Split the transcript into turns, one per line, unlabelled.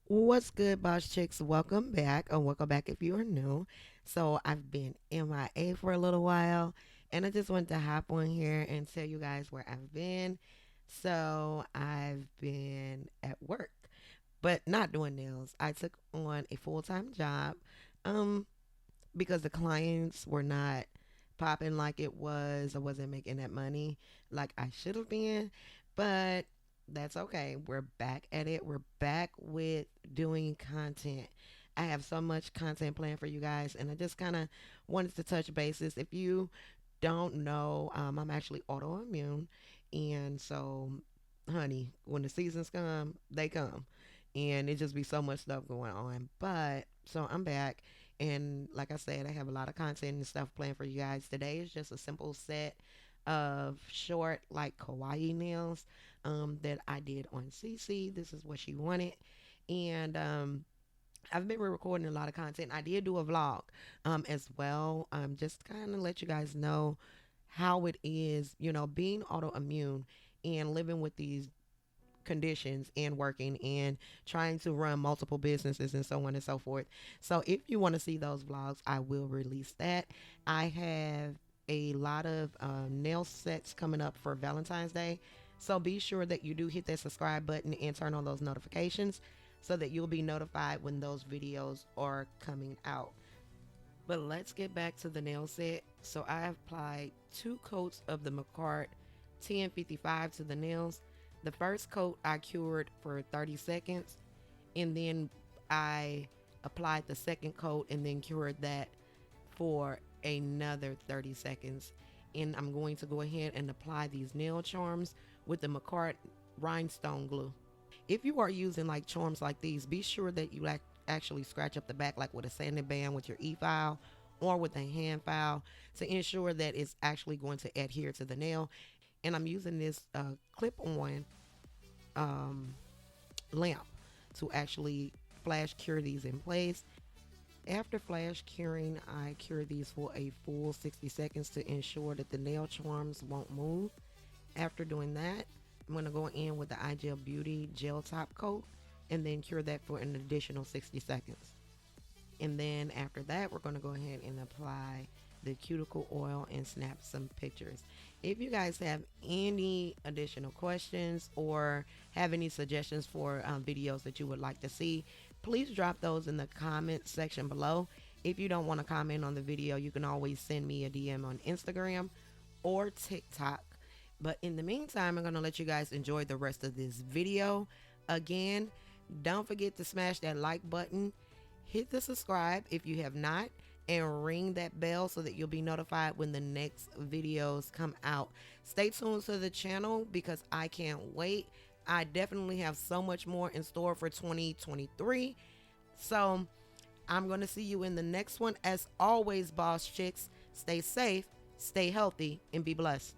What's good, boss chicks? Welcome back, or welcome back if you are new. So, I've been MIA for a little while, and I just wanted to hop on here and tell you guys where I've been. So, I've been at work, but not doing nails. I took on a full time job um, because the clients were not popping like it was. I wasn't making that money like I should have been, but that's okay. We're back at it. We're back with doing content. I have so much content planned for you guys, and I just kind of wanted to touch bases. If you don't know, I'm actually autoimmune, and so, honey, when the seasons come, they come, and it just be so much stuff going on. But so I'm back, and like I said, I have a lot of content and stuff planned for you guys. Today is just a simple set of short, like Kawaii nails that I did on CC. This is what she wanted, and I've been recording a lot of content. I did do a vlog as well, just kind of let you guys know how it is, being autoimmune and living with these conditions and working and trying to run multiple businesses and so on and so forth. So if you want to see those vlogs, I will release that. I have a lot of nail sets coming up for Valentine's Day. So be sure that you do hit that subscribe button and turn on those notifications so that you'll be notified when those videos are coming out. But let's get back to the nail set. So I have applied 2 coats of the Makartt 1055 to the nails. The first coat I cured for 30 seconds, and then I applied the second coat and then cured that for another 30 seconds. And I'm going to go ahead and apply these nail charms with the Makartt rhinestone glue. If you are using like charms like these, be sure that you actually scratch up the back like with a sanding band with your e-file or with a hand file to ensure that it's actually going to adhere to the nail. And I'm using this clip-on um, lamp to actually flash cure these in place. After flash curing, I cure these for a full 60 seconds to ensure that the nail charms won't move. After doing that, I'm going to go in with the iGel Beauty gel top coat and then cure that for an additional 60 seconds. And then after that, we're going to go ahead and apply the cuticle oil and snap some pictures. If you guys have any additional questions or have any suggestions for videos that you would like to see, please drop those in the comment section below. If you don't want to comment on the video, you can always send me a DM on Instagram or TikTok. But in the meantime, I'm going to let you guys enjoy the rest of this video. Again, don't forget to smash that like button, hit the subscribe if you have not, and ring that bell so that you'll be notified when the next videos come out. Stay tuned to the channel because I can't wait. I definitely have so much more in store for 2023. So I'm going to see you in the next one. As always, boss chicks, stay safe, stay healthy, and be blessed.